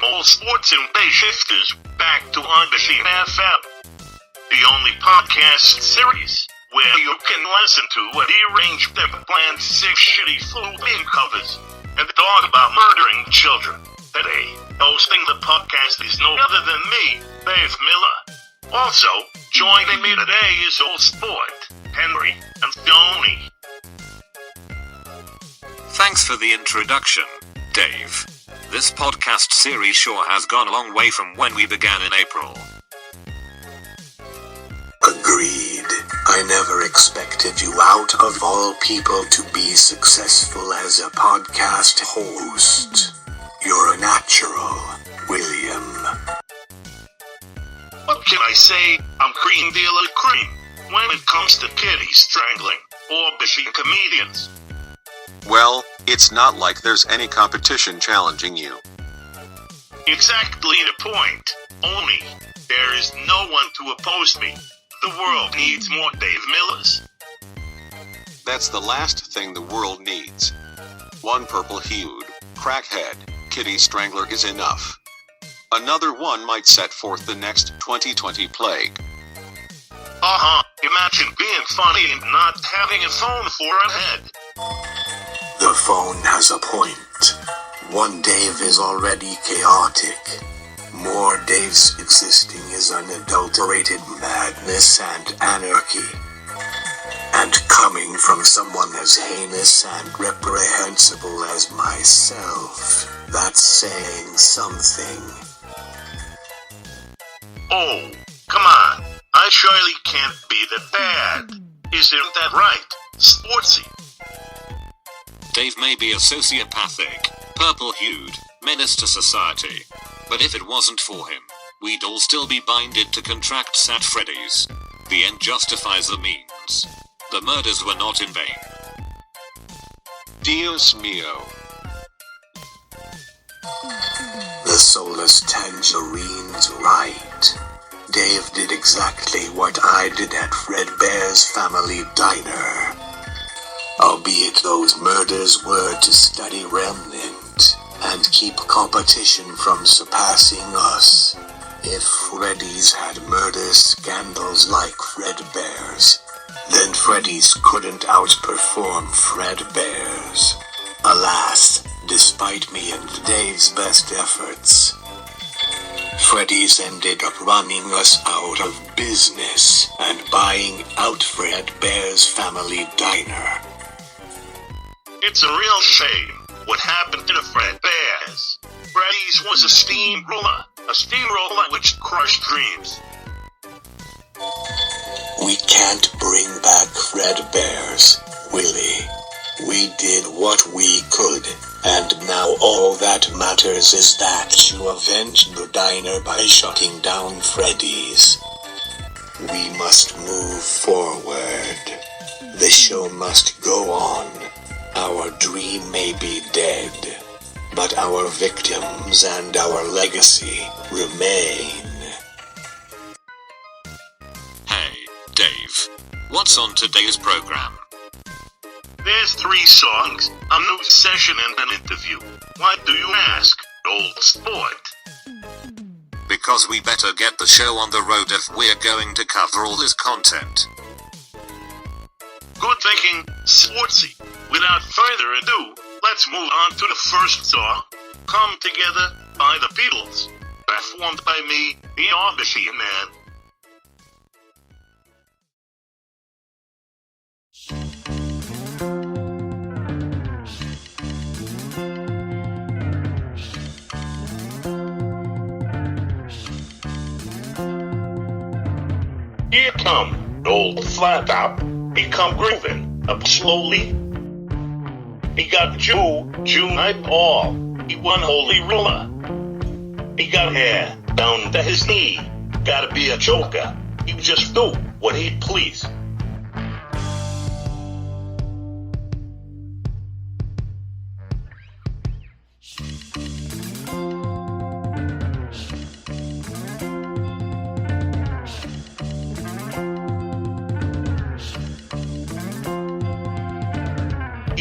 all sports and base shifters back to Aubergine FM, the only podcast series where you can listen to a deranged and planned 6 shitty full-name covers and talk about murdering children. Today, hosting the podcast is no other than me, Dave Miller. Also, joining me today is old sport, Henry and Tony. Thanks for the introduction, Dave. This podcast series sure has gone a long way from when we began in April. Agreed. I never expected you out of all people to be successful as a podcast host. You're a natural, William. What can I say? I'm cream dealer cream when it comes to kitty strangling or Aubergine comedians. Well, it's not like there's any competition challenging you. Exactly the point. Only, there is no one to oppose me. The world needs more Dave Millers. That's the last thing the world needs. One purple-hued, crackhead, kitty strangler is enough. Another one might set forth the next 2020 plague. Imagine being funny and not having a phone for a head. The phone has a point. One Dave is already chaotic. More Daves existing is unadulterated madness and anarchy. And coming from someone as heinous and reprehensible as myself, that's saying something. Oh, come on. I surely can't be that bad. Isn't that right, Sportsy? Dave may be a sociopathic, purple-hued, menace to society, but if it wasn't for him, we'd all still be binded to contract Sat Freddy's. The end justifies the means. The murders were not in vain. Dios mio. The soulless tangerine's right. Dave did exactly what I did at Fredbear's Family Diner. Albeit those murders were to study remnant and keep competition from surpassing us. If Freddy's had murder scandals like Fredbear's, then Freddy's couldn't outperform Fredbear's. Alas, despite me and Dave's best efforts, Freddy's ended up running us out of business and buying out Fredbear's Family Diner. It's a real shame what happened to the Fredbear's. Freddy's was a steamroller which crushed dreams. We can't bring back Fredbear's, Willie. We did what we could, and now all that matters is that you avenged the diner by shutting down Freddy's. We must move forward. The show must go on. Our dream may be dead, but our victims and our legacy remain. Hey, Dave. What's on today's program? There's 3 songs, a new session and an interview. Why do you ask, old sport? Because we better get the show on the road if we're going to cover all this content. Good thinking, Sportsy. Without further ado, let's move on to the first song, Come Together by the Beatles, performed by me, the Aubergine Man. Here come old flat top. He come grooving up slowly. He got Jew night all. He one holy ruler. He got hair down to his knee. Gotta be a joker. He just do what he please.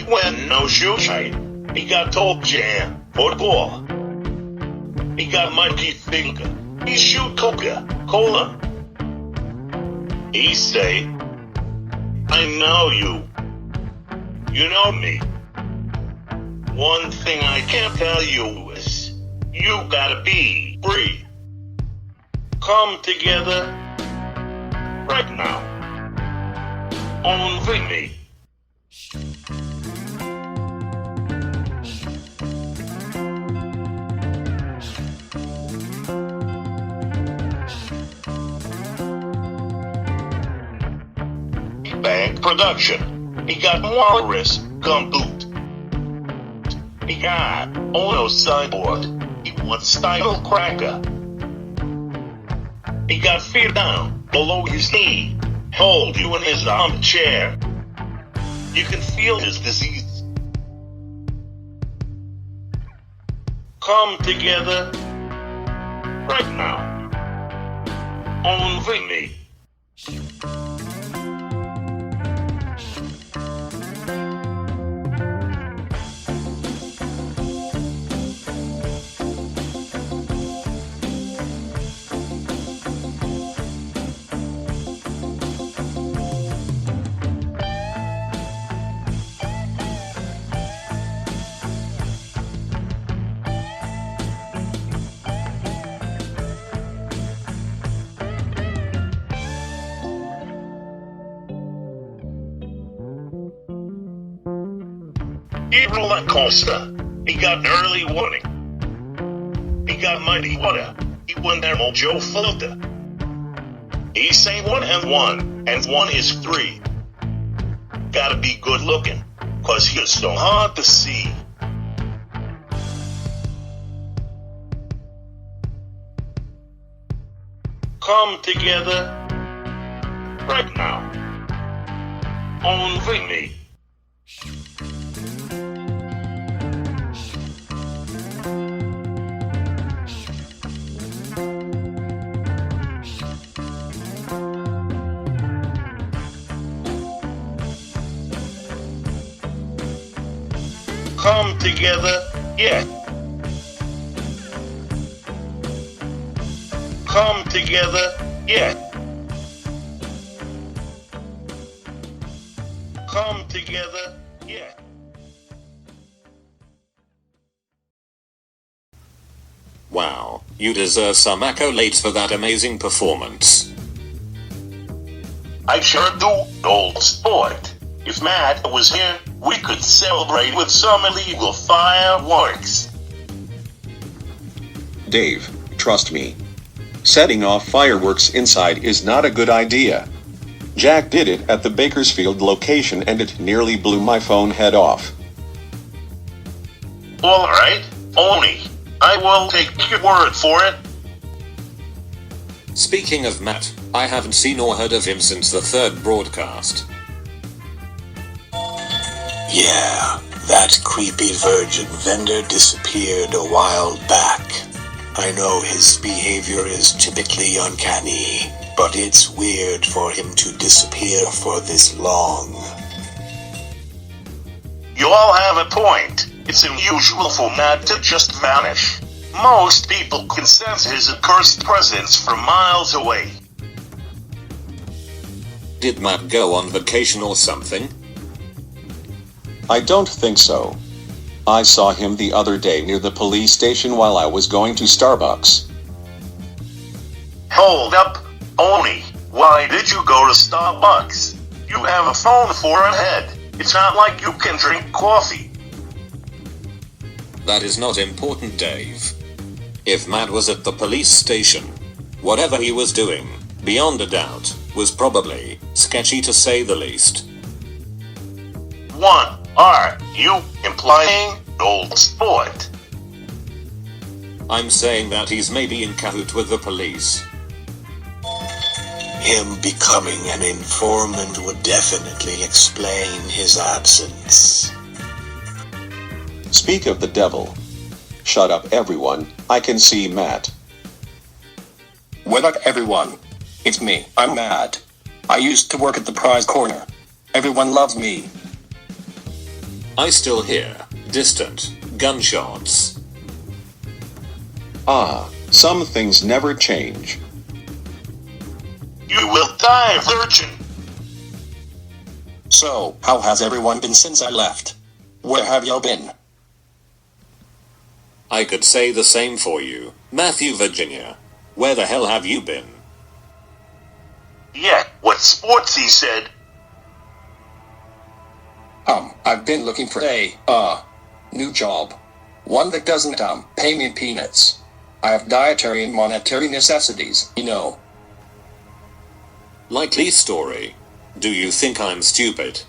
When no shoe shine, he got top jam for the ball. He got monkey finger. He shoot Coca-Cola. He say, I know you. You know me. One thing I can't tell you is, you gotta be free. Come together right now. Only me. Bag production. He got Walrus Gumboot. He got Ono Cyborg. He wants Style Cracker. He got fear down below his knee. Hold you in his armchair. You can feel his disease. Come together right now. Only me. Roller coaster. He got early warning. He got mighty water. He won their mojo filter. He say 1 and 1, and 1 is 3. Gotta be good looking, 'cause you're so hard to see. Come together right now. Only me. Come together, yeah. Come together, yeah. Come together, yeah. Wow, you deserve some accolades for that amazing performance. I sure do, old sport. If Matt was here, we could celebrate with some illegal fireworks. Dave, trust me. Setting off fireworks inside is not a good idea. Jack did it at the Bakersfield location and it nearly blew my phone head off. Alright, Oni, I will take your word for it. Speaking of Matt, I haven't seen or heard of him since the 3rd broadcast. Yeah, that creepy virgin vendor disappeared a while back. I know his behavior is typically uncanny, but it's weird for him to disappear for this long. You all have a point. It's unusual for Matt to just vanish. Most people can sense his accursed presence from miles away. Did Matt go on vacation or something? I don't think so. I saw him the other day near the police station while I was going to Starbucks. Hold up, Oni. Why did you go to Starbucks? You have a phone for a head. It's not like you can drink coffee. That is not important, Dave. If Matt was at the police station, whatever he was doing, beyond a doubt, was probably sketchy to say the least. What are you implying, old sport? I'm saying that he's maybe in cahoots with the police. Him becoming an informant would definitely explain his absence. Speak of the devil. Shut up, everyone. I can see Matt. What up, everyone? It's me. I'm Matt. I used to work at the prize corner. Everyone loves me. I still hear distant gunshots. Some things never change. You will die, virgin. So, how has everyone been since I left? Where have y'all been? I could say the same for you, Matthew, Virginia. Where the hell have you been? Yeah, what Sportsy said. I've been looking for a, new job. One that doesn't, pay me peanuts. I have dietary and monetary necessities, you know. Likely story. Do you think I'm stupid?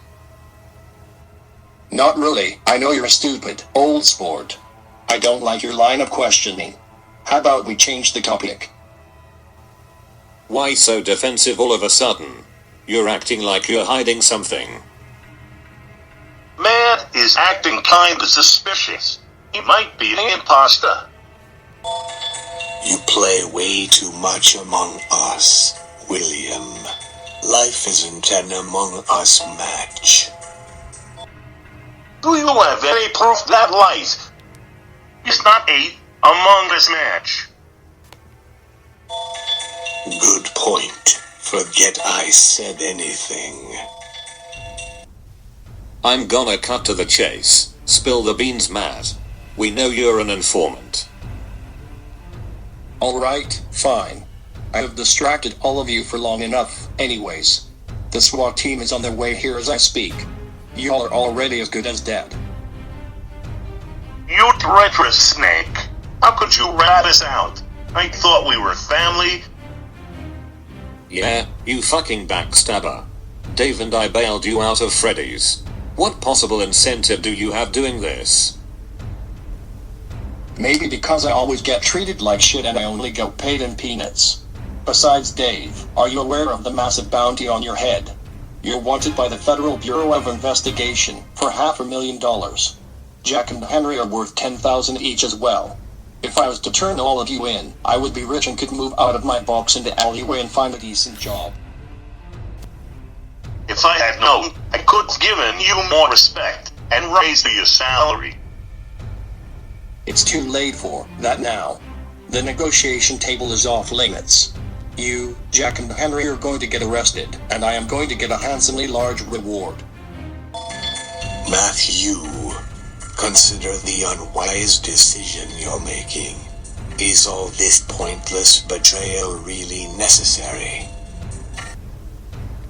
Not really. I know you're a stupid, old sport. I don't like your line of questioning. How about we change the topic? Why so defensive all of a sudden? You're acting like you're hiding something. Man is acting kinda suspicious. He might be an imposter. You play way too much Among Us, William. Life isn't an Among Us match. Do you have any proof that life is not a Among Us match? Good point. Forget I said anything. I'm gonna cut to the chase. Spill the beans, Matt. We know you're an informant. Alright, fine. I have distracted all of you for long enough, anyways. The SWAT team is on their way here as I speak. Y'all are already as good as dead. You treacherous snake. How could you rat us out? I thought we were family. Yeah, you fucking backstabber. Dave and I bailed you out of Freddy's. What possible incentive do you have doing this? Maybe because I always get treated like shit and I only get paid in peanuts. Besides, Dave, are you aware of the massive bounty on your head? You're wanted by the Federal Bureau of Investigation for $500,000. Jack and Henry are worth $10,000 each as well. If I was to turn all of you in, I would be rich and could move out of my box in the alleyway and find a decent job. If I had known, I could have given you more respect and raised your salary. It's too late for that now. The negotiation table is off limits. You, Jack and Henry are going to get arrested, and I am going to get a handsomely large reward. Matthew, consider the unwise decision you're making. Is all this pointless betrayal really necessary?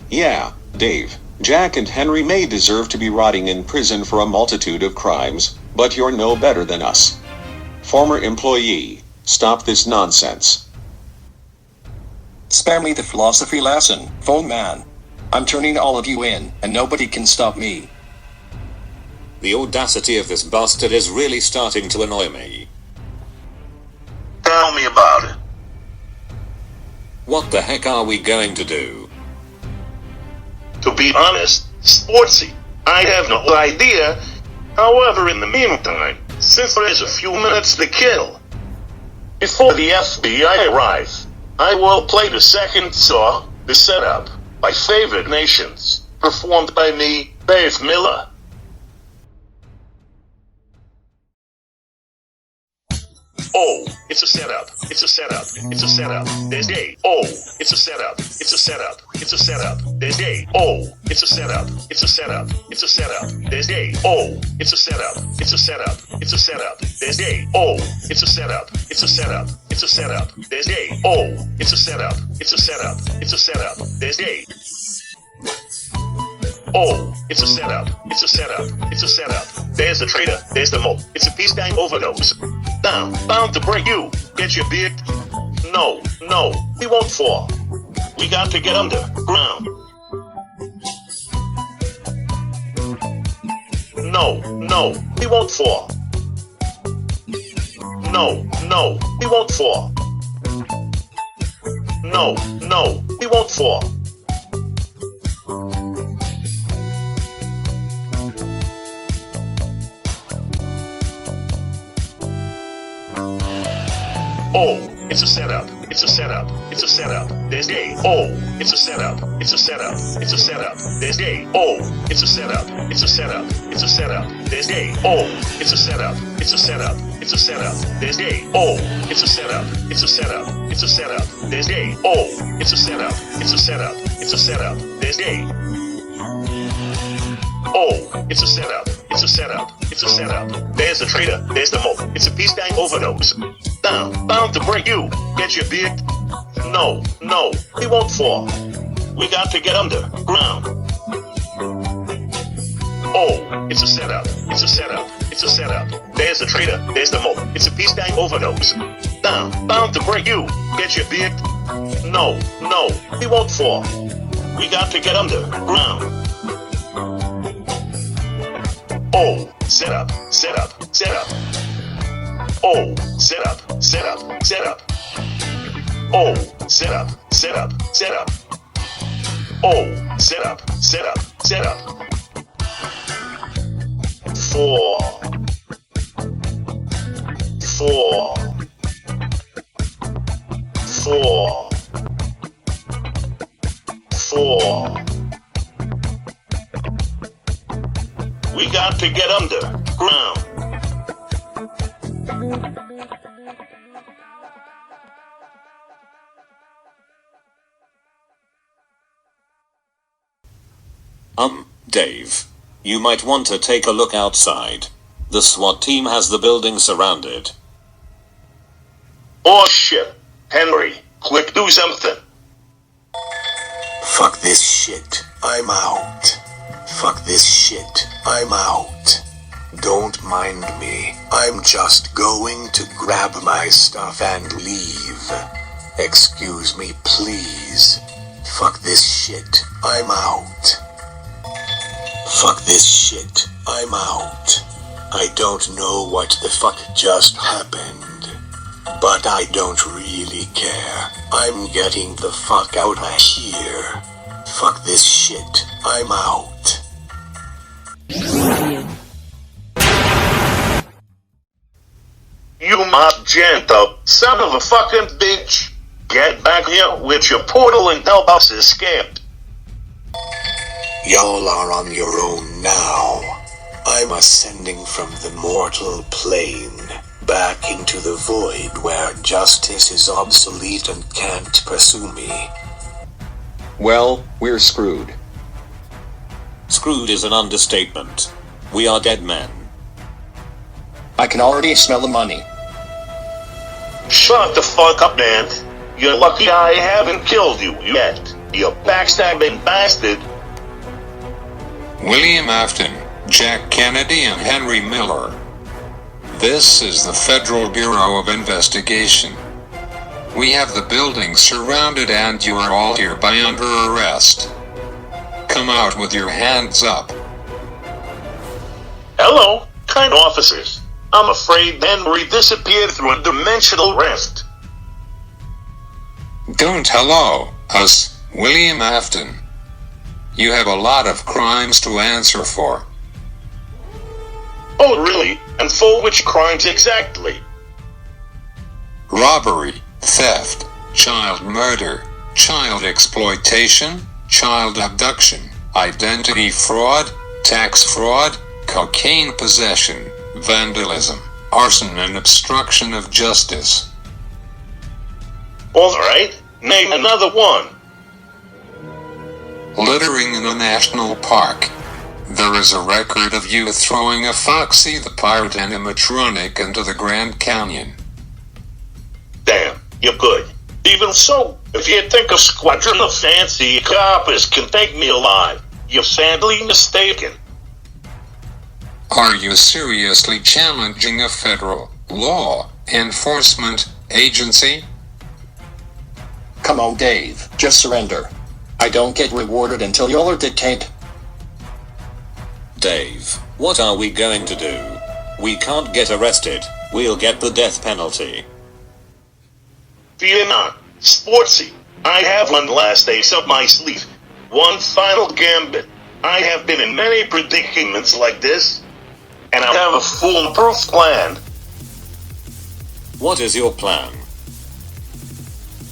Yeah, Dave. Jack and Henry may deserve to be rotting in prison for a multitude of crimes, but you're no better than us. Former employee, stop this nonsense. Spare me the philosophy lesson, phone man. I'm turning all of you in, and nobody can stop me. The audacity of this bastard is really starting to annoy me. Tell me about it. What the heck are we going to do? To be honest, Sportsy, I have no idea. However, in the meantime, since there's a few minutes to kill, before the FBI arrive, I will play the second song, The Setup, by Favored Nations, performed by me, Dave Miller. Oh, it's a setup. It's a setup. It's a setup. There's A. Oh, it's a setup. It's a setup. It's a setup. There's A. Oh, it's a setup. It's a setup. It's a setup. There's A. Oh, it's a setup. It's a setup. It's a setup. There's A. Oh, it's a setup. It's a setup. It's a setup. There's A. Oh, it's a setup. It's a setup. It's a setup. There's A. Oh, it's a setup. It's a setup. It's a setup. There's the traitor. There's the mob. It's a peacetime overdose. Down, bound to break you. Get your beard. No, we won't fall. We got to get underground. No, we won't fall. No, we won't fall. No, we won't fall. Oh, it's a setup. It's a setup. It's a setup. There's A. Oh, it's a setup. It's a setup. It's a setup. There's A. Oh, it's a setup. It's a setup. It's a setup. There's A. Oh, it's a setup. It's a setup. It's a setup. There's A. Oh, it's a setup. It's a setup. It's a setup. There's A. Oh, it's a setup. It's a setup. It's a setup. There's A. Oh, it's a setup. It's a setup. It's a setup. There's the traitor. There's the mob. It's a peacetime overdose. Down, bound to break you. Get your beard. No, he won't fall. We got to get underground. Oh, it's a setup. It's a setup. It's a setup. There's the traitor. There's the mob. It's a peacetime overdose. Down, bound to break you. Get your beard. No, he won't fall. We got to get underground. Oh, set up. Oh, set up. Oh, set up. Oh, set up. Four. We got to get underground. Dave, you might want to take a look outside. The SWAT team has the building surrounded. Oh shit. Henry, quick, do something. Fuck this shit. I'm out. Fuck this shit. I'm out. Don't mind me. I'm just going to grab my stuff and leave. Excuse me, please. Fuck this shit. I'm out. Fuck this shit. I'm out. I don't know what the fuck just happened, but I don't really care. I'm getting the fuck out of here. Fuck this shit. I'm out. You Magento, son of a fucking bitch. Get back here with your portal and help us escape. Y'all are on your own now. I'm ascending from the mortal plane back into the void where justice is obsolete and can't pursue me. Well, we're screwed. Screwed is an understatement. We are dead men. I can already smell the money. Shut the fuck up, man. You're lucky I haven't killed you yet. You backstabbing bastard. William Afton, Jack Kennedy, and Henry Miller. This is the Federal Bureau of Investigation. We have the building surrounded and you are all hereby under arrest. Come out with your hands up. Hello, kind officers. I'm afraid Henry disappeared through a dimensional rift. Don't hello us, William Afton. You have a lot of crimes to answer for. Oh, really? And for which crimes exactly? Robbery, theft, child murder, child exploitation, child abduction, identity fraud, tax fraud, cocaine possession, vandalism, arson and obstruction of justice. All right, name another one. Littering in a national park. There is a record of you throwing a Foxy the Pirate animatronic into the Grand Canyon. Damn, you're good. Even so, if you think a squadron of fancy coppers can take me alive, you're sadly mistaken. Are you seriously challenging a federal law enforcement agency? Come on, Dave, just surrender. I don't get rewarded until y'all are detained. Dave, what are we going to do? We can't get arrested. We'll get the death penalty. Fear not, Sportsy. I have one last ace up my sleeve. One final gambit. I have been in many predicaments like this, and I have a foolproof plan. What is your plan?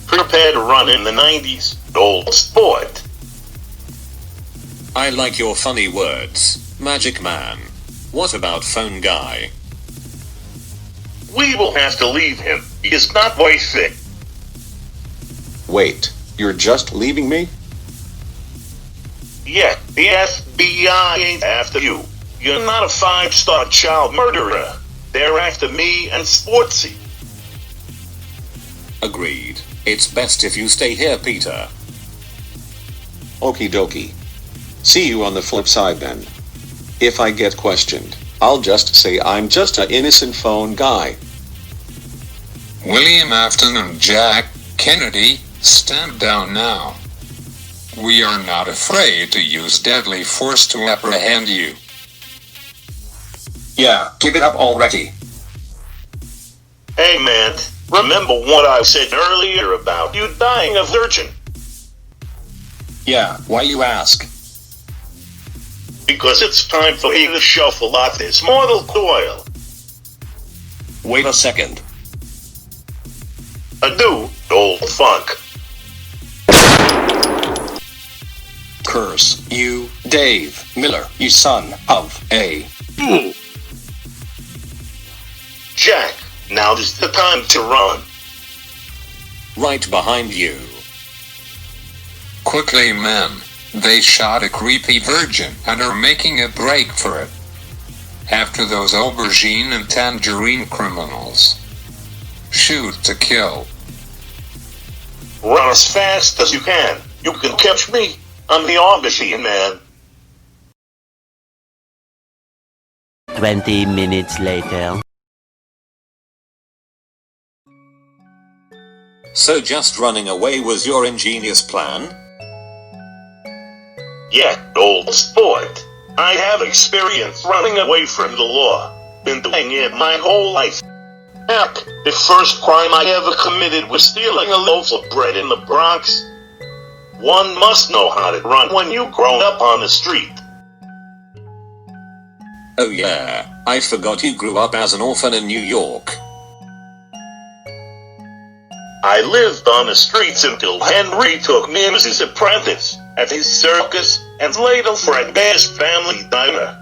Prepare to run in the 90s, old sport. I like your funny words, Magic Man. What about Phone Guy? We will have to leave him. He is not worth it. Wait, you're just leaving me? Yeah, the FBI ain't after you. You're not a 5-star child murderer. They're after me and Sportsy. Agreed. It's best if you stay here, Peter. Okie dokie. See you on the flip side then. If I get questioned, I'll just say I'm just an innocent phone guy. William Afton and Jack Kennedy, stand down now. We are not afraid to use deadly force to apprehend you. Yeah, give it up already. Hey man, remember what I said earlier about you dying a virgin? Yeah, why you ask? Because it's time for you to shuffle off this mortal coil. Wait a second. Adieu, old funk. Curse you, Dave Miller, you son of a... Jack, now is the time to run. Right behind you. Quickly, men. They shot a creepy virgin and are making a break for it. After those aubergine and tangerine criminals. Shoot to kill. Run as fast as you can. You can catch me. I'm the Aubergine man. 20 minutes later. So just running away was your ingenious plan? Yeah, old sport. I have experience running away from the law. Been doing it my whole life. Heck, the first crime I ever committed was stealing a loaf of bread in the Bronx. One must know how to run when you've grown up on the street. Oh yeah, I forgot you grew up as an orphan in New York. I lived on the streets until Henry took me as his apprentice at his circus and later Fredbear's family diner.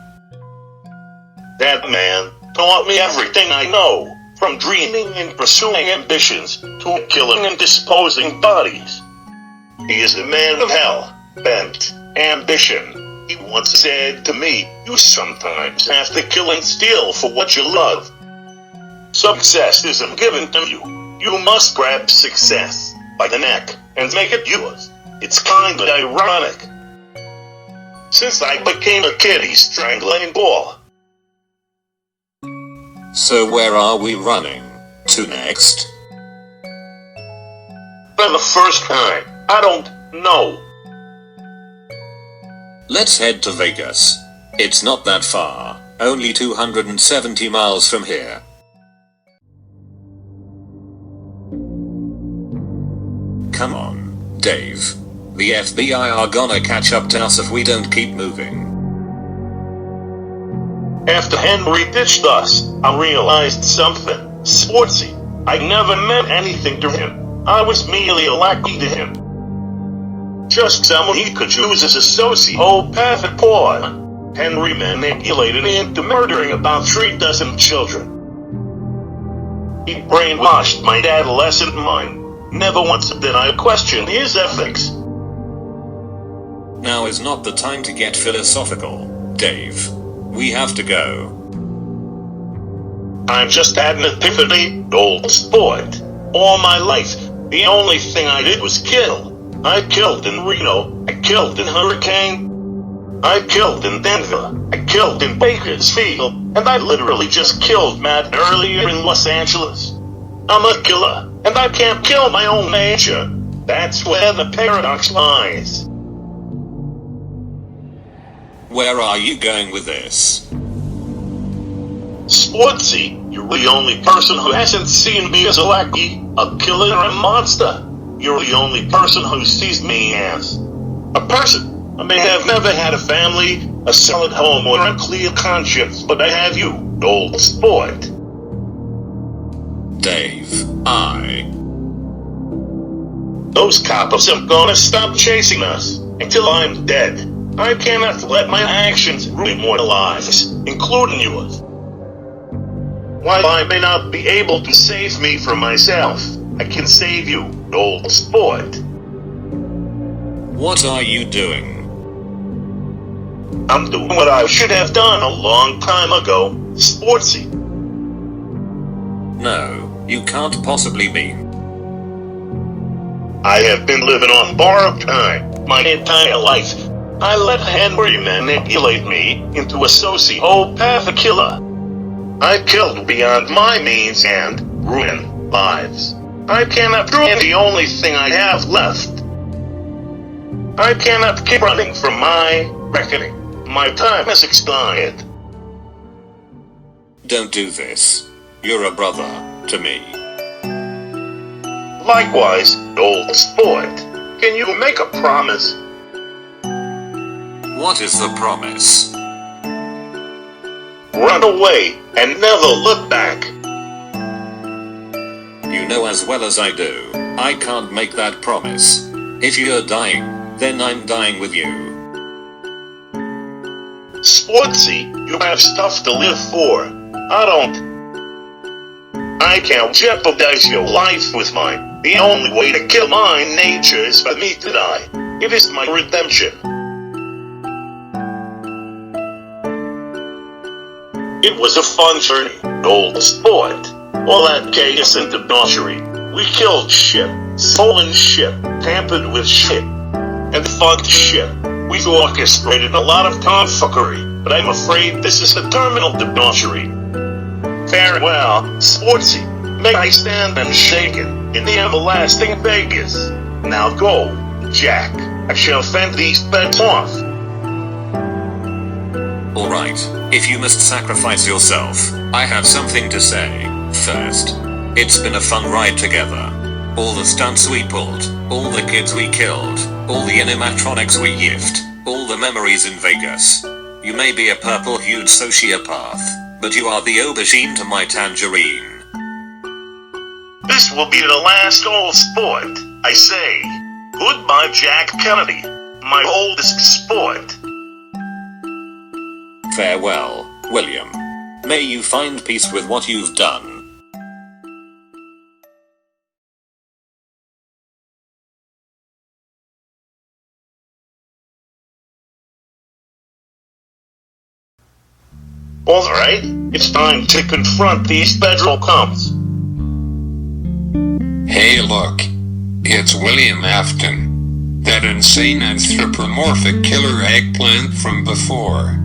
That man taught me everything I know, from dreaming and pursuing ambitions to killing and disposing bodies. He is a man of hell, bent, ambition. He once said to me, you sometimes have to kill and steal for what you love. Success isn't given to you. You must grab success by the neck and make it yours. It's kind of ironic. Since I became a kid, he's strangling ball. So where are we running to next? For the first time, I don't know. Let's head to Vegas. It's not that far, only 270 miles from here. Come on, Dave. The FBI are gonna catch up to us if we don't keep moving. After Henry ditched us, I realized something. Sportsy. I never meant anything to him. I was merely a lackey to him. Just someone he could use as a sociopathic pawn. Henry manipulated me into murdering about 3 dozen children. He brainwashed my adolescent mind. Never once did I question his ethics. Now is not the time to get philosophical, Dave. We have to go. I've just had an epiphany, old sport. All my life, the only thing I did was kill. I killed in Reno, I killed in Hurricane, I killed in Denver, I killed in Bakersfield, and I literally just killed Matt earlier in Los Angeles. I'm a killer, and I can't kill my own nature. That's where the paradox lies. Where are you going with this? Sportsy, you're the only person who hasn't seen me as a lackey, a killer, or a monster. You're the only person who sees me as a person. I may have never had a family, a solid home, or a clear conscience, but I have you, old sport. Dave, I Those cops are gonna stop chasing us until I'm dead. I cannot let my actions ruin more lives, including yours. While I may not be able to save me from myself, I can save you, old sport. What are you doing? I'm doing what I should have done a long time ago, Sportsy. No, you can't possibly mean. I have been living on borrowed time my entire life. I let Henry manipulate me into a sociopathic killer. I killed beyond my means and ruined lives. I cannot ruin the only thing I have left. I cannot keep running from my reckoning. My time has expired. Don't do this. You're a brother to me. Likewise, old sport. Can you make a promise? What is the promise? Run away and never look back. You know as well as I do, I can't make that promise. If you're dying, then I'm dying with you. Sportsy, you have stuff to live for. I don't. I can't jeopardize your life with mine. The only way to kill my nature is for me to die. It is my redemption. It was a fun journey, old sport. All that chaos and debauchery. We killed shit, stolen shit, tampered with shit, and fucked shit. We've orchestrated a lot of tomfuckery, but I'm afraid this is the terminal debauchery. Farewell, Sportsy. May I stand unshaken in the everlasting Vegas. Now go, Jack. I shall fend these beds off. Alright, if you must sacrifice yourself, I have something to say. First, it's been a fun ride together. All the stunts we pulled, all the kids we killed, all the animatronics we yiffed, all the memories in Vegas. You may be a purple-hued sociopath, but you are the aubergine to my tangerine. This will be the last old sport. I say, goodbye, Jack Kennedy, my oldest sport. Farewell, William. May you find peace with what you've done. Alright, it's time to confront these federal cops. Hey look, it's William Afton, that insane anthropomorphic killer eggplant from before.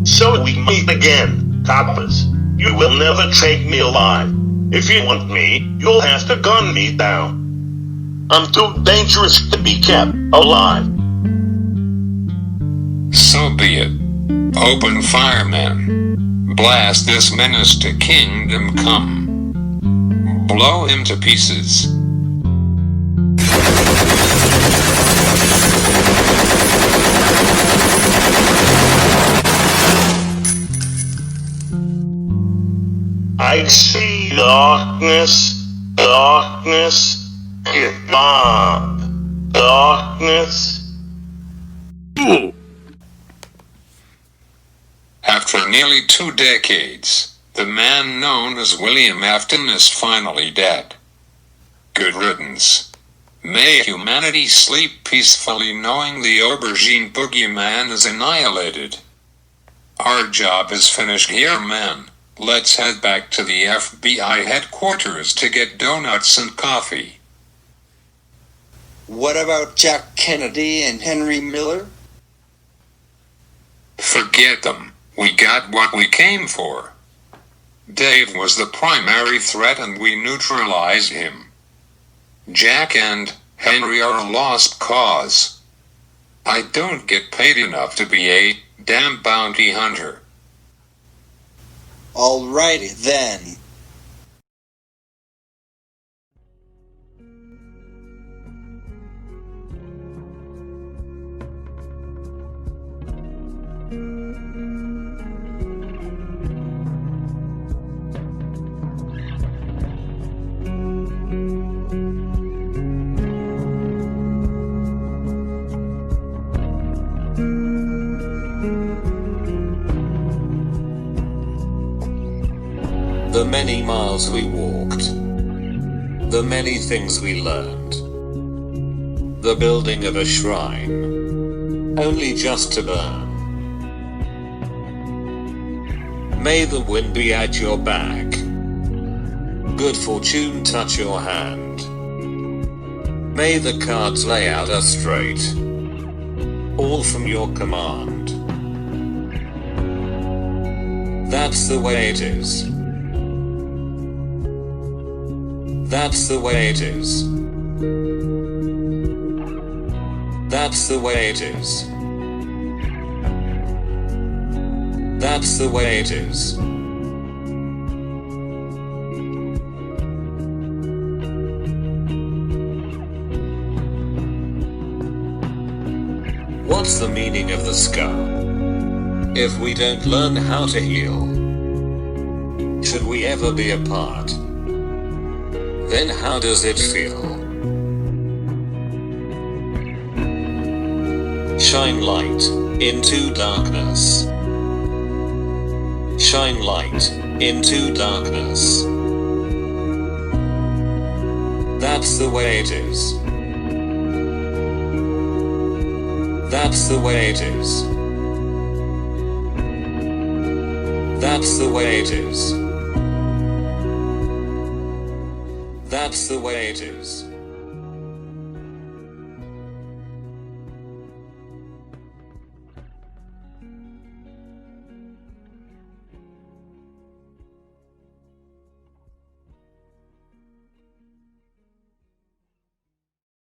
So we meet again, coppers. You will never take me alive. If you want me, you'll have to gun me down. I'm too dangerous to be kept alive. So be it. Open fire, men. Blast this menace to kingdom come. Blow him to pieces. I see darkness, darkness, get mob, darkness. After nearly 2 decades, the man known as William Afton is finally dead. Good riddance. May humanity sleep peacefully knowing the aubergine boogeyman is annihilated. Our job is finished here, men. Let's head back to the FBI headquarters to get donuts and coffee. What about Jack Kennedy and Henry Miller? Forget them. We got what we came for. Dave was the primary threat and we neutralized him. Jack and Henry are a lost cause. I don't get paid enough to be a damn bounty hunter. Alrighty then. The many miles we walked. The many things we learned. The building of a shrine. Only just to burn. May the wind be at your back. Good fortune touch your hand. May the cards lay out us straight. All from your command. That's the way it is. That's the way it is. That's the way it is. That's the way it is. What's the meaning of the scar? If we don't learn how to heal, should we ever be apart? Then how does it feel? Shine light into darkness. Shine light into darkness. That's the way it is. That's the way it is. That's the way it is. That's the way it is.